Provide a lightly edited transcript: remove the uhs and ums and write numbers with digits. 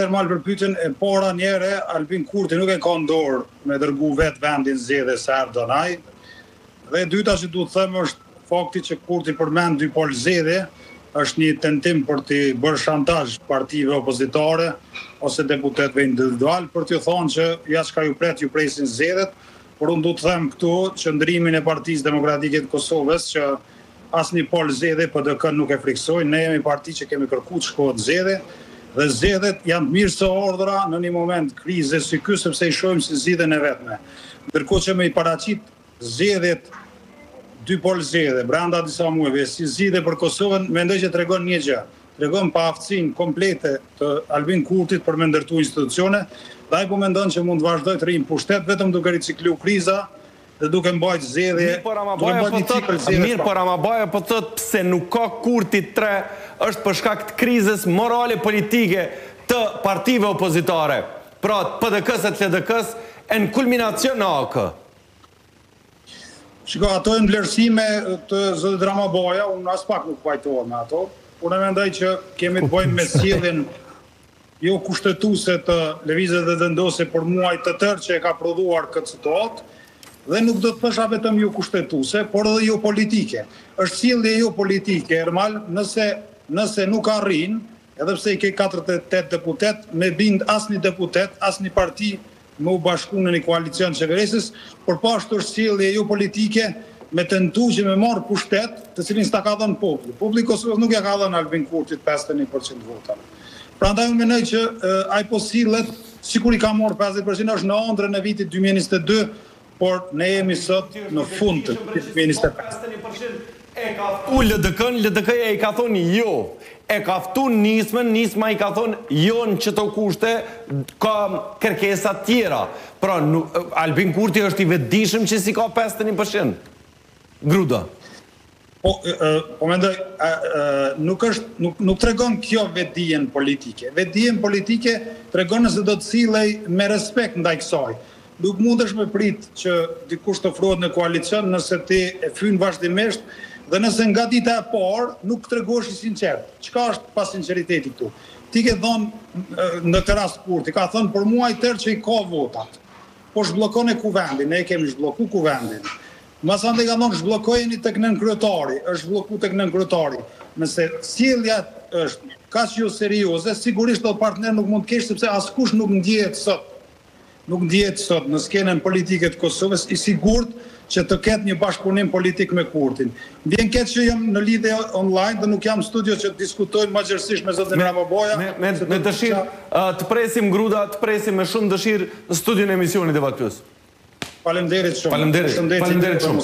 Ermal për pyetjen e para njëre, Albin Kurti nuk e ka ndorë me dërgu vetë vendin zgjedhje se erdën ai. Dhe e dyta që duhet them është fakti që Kurti përmend dy palë zgjedhje, është një tentim për të bërë shantazh partive opozitare ose deputetëve individual për t'ju thonë që ja çka ju presin zgjedhjet, por unë duhet të them këtu qëndrimin e Partisë Demokratike të Kosovës që asnjë palë zgjedhje PDK nuk e friksoi. Ne jemi parti që kemi kërkuar të shkohet zgjedhje dhe zgjedhjet janë të mirë se ardhura në një moment krize si ky sepse i shohim si zgjidhen e vetme. Ndërkohë që me i paraqit zgjedhjet dy palë zgjedhje brenda disa muajve si zgjidhje për Kosovën, mendoj që tregon një gjë. Tregon paaftësinë komplete të Albin Kurtit për me ndërtu institucione, dhe ai po mendon që mund të vazhdojë të rrijë pushtet vetëm duke riciklu kriza dhe duke mbajtë zgjedhje. Mirë, por Ramabaja po thot pse nuk ka Kurti 3 është për shkak të krizës morale politike të partive opozitare. Pra PDK-s e LDK-s e në kulminacion në AK. Shiko, ato e në vlerësime të zëtë Ramabaja, unë as pak nuk pajtohem me ato. Unë e mendoj që kemi të bëjmë me sjelljen jo kushtetuese të lëvizjes dhe vendose për muaj të tërë që e ka prodhuar këtë situatë, dhe nuk do të thësha vetëm jo kushtetuese, por edhe jo politike. Është sjellje jo politike, Ermal, nëse nuk arrin, edhe pse i ke 48 deputet, me bind asnjë deputet, asnjë parti me u bashku në një koalicion qeverisës, por pashtu është sjellje jo politike me tentu që me marrë pushtet, të cilin s'ta ka dhënë populli. Populli Kosovës nuk ja ka dhënë Albin Kurtit 51% votave. Prandaj unë mendoj që ai po sillet sikur i ka marrë 50%, është në ëndrrën e vitit 2022, por ne jemi sot në fund të 2025. E ka ftu LDK-n, LDK-ja i ka thonë jo. E ka ftu nismën, nisma i ka thonë jo në qëto kushte, ka kërkesa tjera. Pra, Albin Kurti është i vetëdijshëm që si ka 51%. Gruda. Po mendoj, nuk tregon kjo vetëdijen politike. Vetëdijen politike tregon nëse do të sillej me respekt ndaj kësaj. Nuk mundesh me prit që dikush të ofrohet në koalicion nëse ti e fyn vazhdimisht dhe nëse nga dita e parë nuk tregosh i sinqert. Çka është pa sinqeriteti këtu? Ti ke thënë në këtë rast Kurti, ka thënë për muaj tërë që i ka votat. Po zhbllokon e kuvendin, ne kemi zhblloku kuvendin. Masande ka thonë zhbllokojeni tek nën kryetari, është zhblloku tek nën kryetari. Nëse sjellja është kaq jo serioze, sigurisht do partner nuk mund të kesh sepse askush nuk ndjehet sot në skenën politike të Kosovës i sigurt që të ketë një bashkëpunim politik me Kurtin. Vjen keq që jam në lidhje online dhe nuk jam në studio që të diskutojnë magjërsisht me zotin Ramabaja. Me dëshirë të presim Gruda, të presim me shumë dëshirë në studion e emisionit e Debat Plus. Faleminderit shumë. Faleminderit shumë.